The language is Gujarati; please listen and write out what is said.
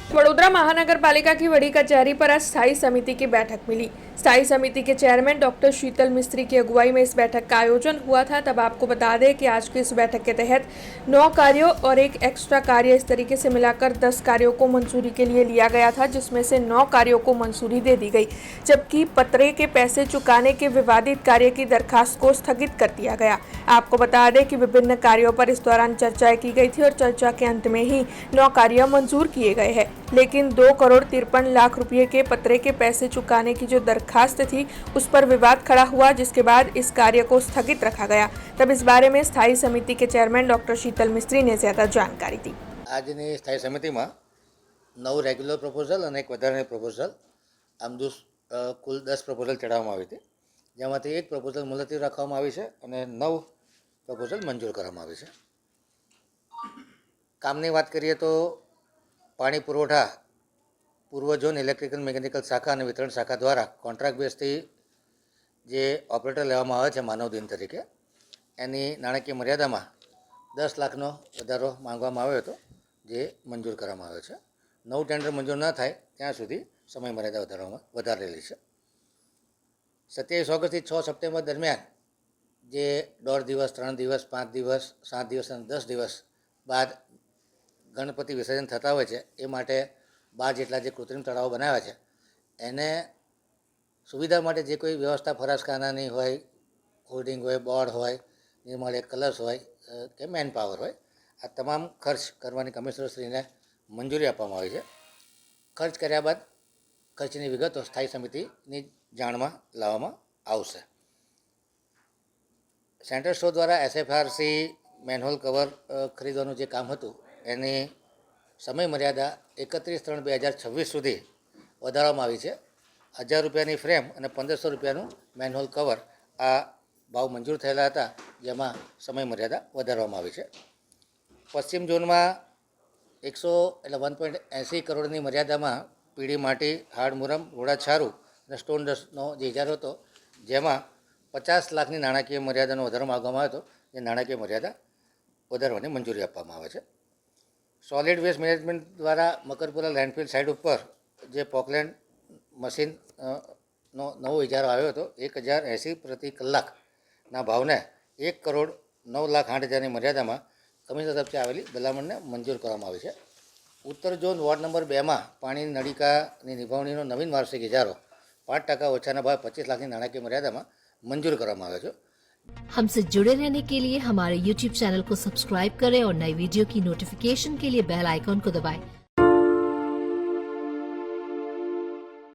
वडोदरा महानगरपालिका की बड़ी कचहरी पर आज स्थायी समिति की बैठक मिली। स्थायी समिति के चेयरमैन डॉक्टर शीतल मिस्त्री की अगुवाई में इस बैठक का आयोजन हुआ था। तब आपको बता दें कि आज की इस बैठक के तहत 9 कार्यों और एक एक्स्ट्रा कार्य इस तरीके से मिलाकर 10 कार्यों को मंजूरी के लिए लिया गया था, जिसमें से 9 कार्यों को मंजूरी दे दी गई, जबकि पत्रे के पैसे चुकाने के विवादित कार्य की दरखास्त को स्थगित कर दिया गया। आपको बता दें कि विभिन्न कार्यों पर इस दौरान चर्चाएं की गई थी और चर्चा के अंत में ही 9 कार्य मंजूर किए गए हैं, लेकिन 2,53,00,000 रुपये के पत्रे के पैसे चुकाने की जो दरखास्त थी उस पर विवाद खड़ा हुआ, जिसके बाद इस कार्य को स्थगित रखा गया। तब इस बारे में स्थायी समिति के चेयरमैन डॉक्टर शीतल मिस्त्री ने ज्यादा जानकारी दी। આજની સ્થાયી સમિતિમાં 9 રેગ્યુલર પ્રપોઝલ અને એક વધારાની પ્રપોઝલ આમ કુલ 10 પ્રપોઝલ ચડાવવામાં આવી હતી, જેમાંથી એક પ્રપોઝલ મુલતવી રાખવામાં આવી છે અને 9 પ્રપોઝલ મંજૂર કરવામાં આવી છે। કામની વાત કરીએ તો પાણી પુરવઠા પૂર્વ ઝોન ઇલેક્ટ્રિકલ મિકેનિકલ શાખા અને વિતરણ શાખા દ્વારા કોન્ટ્રાક્ટ બેઝથી જે ઓપરેટર લેવામાં આવે છે માનવ દિન તરીકે, એની નાણાકીય મર્યાદામાં 10 લાખનો વધારો માંગવામાં આવ્યો હતો, જે મંજૂર કરવામાં આવ્યો છે। નવું ટેન્ડર મંજૂર ન થાય ત્યાં સુધી સમય મર્યાદા વધારેલી છે। 27 ઓગસ્ટથી 6 સપ્ટેમ્બર દરમિયાન જે 1.5 દિવસ, 3 દિવસ, 5 દિવસ, 7 દિવસ અને 10 દિવસ બાદ ગણપતિ વિસર્જન થતા હોય છે, એ માટે 12 જેટલા જે કૃત્રિમ તળાવો બનાવ્યા છે એને સુવિધા માટે જે કોઈ વ્યવસ્થા ફરસખાનાની હોય, હોર્ડિંગ હોય, બોર્ડ હોય, નિર્માણ કલર્સ હોય કે મેન પાવર હોય, આ તમામ ખર્ચ કરવાની કમિશનરશ્રીને મંજૂરી આપવામાં આવી છે। ખર્ચ કર્યા બાદ ખર્ચની વિગતો સ્થાયી સમિતિની જાણમાં લાવવામાં આવશે। સેન્ટ્રલ સ્ટોર દ્વારા SFRC મેનહોલ કવર ખરીદવાનું જે કામ હતું એની સમય મર્યાદા 31/3/2026 સુધી વધારવામાં આવી છે। 1000 રૂપિયાની ફ્રેમ અને 1500 રૂપિયાનું મેનહોલ કવર આ ભાવ મંજૂર થયેલા હતા, જેમાં સમય મર્યાદા વધારવામાં આવી છે। પશ્ચિમ ઝોનમાં 1.80 કરોડની મર્યાદામાં પીળી માટી, હાડમુરમ, રોડાછારું અને સ્ટોન ડસ્ટનો જે ઇજારો હતો, જેમાં 50 લાખની નાણાકીય મર્યાદાનો વધારો માગવામાં આવ્યો હતો, જે નાણાકીય મર્યાદા વધારવાની મંજૂરી આપવામાં આવે છે। સોલિડ વેસ્ટ મેનેજમેન્ટ દ્વારા મકરપુરા લેન્ડફિલ સાઇટ ઉપર જે પોકલેન્ડ મશીનનો નવો ઇજારો આવ્યો હતો, 1080 પ્રતિ કલાકના ભાવને 1,09,08,000ની મર્યાદામાં કમિશનર તરફથી આવેલી ભલામણને મંજૂર કરવામાં આવી છે। ઉત્તર ઝોન વોર્ડ નંબર 2માં પાણીની નળિકાની નિભાવણીનો નવીન વાર્ષિક ઇજારો 5% ઓછાના ભાવે 25 લાખની નાણાકીય મર્યાદામાં મંજૂર કરવામાં આવ્યો છે। हमसे जुड़े रहने के लिए हमारे YouTube चैनल को सब्सक्राइब करें और नई वीडियो की नोटिफिकेशन के लिए बेल आइकॉन को दबाएं।